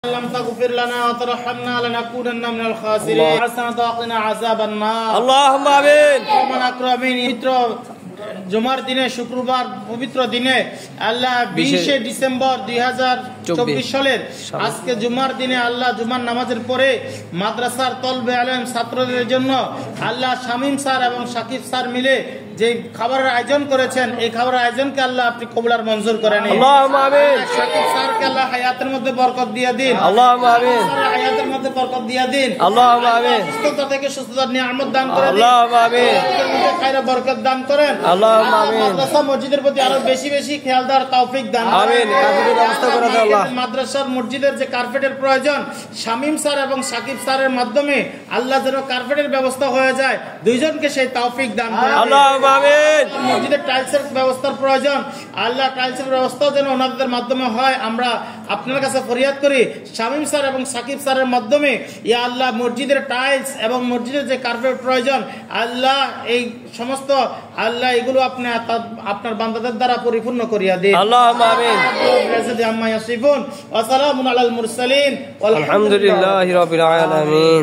لم تغفر لنا وترحمنا لنكونن من الخاسرين حسنة وقنا عذاب النار اللهم آمين من أكرمين জুমার দিনে শুক্রবার পবিত্র দিনে আল্লাহ 20 ডিসেম্বর 2024 সালের আজকে জুমার দিনে আল্লাহ জুমার নামাজের পরে মাদ্রাসার তলবে আলেম ছাত্রদের জন্য আল্লাহ শামীম স্যার এবং সাকিব স্যার মিলে যে খাবারের আয়োজন করেছেন এই খাবারের আয়োজনকে আল্লাহ আপনি কবুল আর মঞ্জুর করেন আল্লাহুম্মা আমিন সাকিব স্যারকে আল্লাহ হায়াতের মধ্যে বরকত দিয়ে দিন আল্লাহুম্মা আমিন হায়াতের মধ্যে বরকত দিয়ে দিন আল্লাহুম্মা আমিন সুস্থতা থেকে সুস্থতার নিয়ামত দান করেন আল্লাহুম্মা আমিন খায়র বরকত দান করেন আল্লাহুম্মা আমিন মাদ্রাসা মসজিদের প্রতি আরো বেশি বেশি খেয়াল দেওয়ার তৌফিক দান করেন আমিন কাফেরের ব্যবস্থা করে দাও আল্লাহ মাদ্রাসার মসজিদের যে কার্পেটের প্রয়োজন শামীম স্যার এবং সাকিব স্যারের মাধ্যমে আল্লাহ যেন কার্পেটের ব্যবস্থা হয়ে যায় দুইজনকে সেই তৌফিক দান করেন আল্লাহুম্মা আমিন মসজিদের টাইলসের ব্যবস্থার প্রয়োজন আল্লাহ টাইলসের ব্যবস্থাও যেন ওনাদের মাধ্যমে হয় আমরা আপনার কাছে ফরিয়াদ করি শামীম স্যার এবং সাকিব স্যারের মাধ্যমে ইয়া আল্লাহ মসজিদের টাইলস এবং মসজিদের যে কার্পেট প্রয়োজন আল্লাহ এই সমস্ত আল্লাহ এগুলো আপনি আপনার বান্দাদের দ্বারা পরিপূর্ণ করিয়া দিন আল্লাহুম্মা আমিন আম্মা ইয়াসিফুন ওয়া সালামুন আলাল মুরসালিন আলহামদুলিল্লাহি রাব্বিল আলামিন।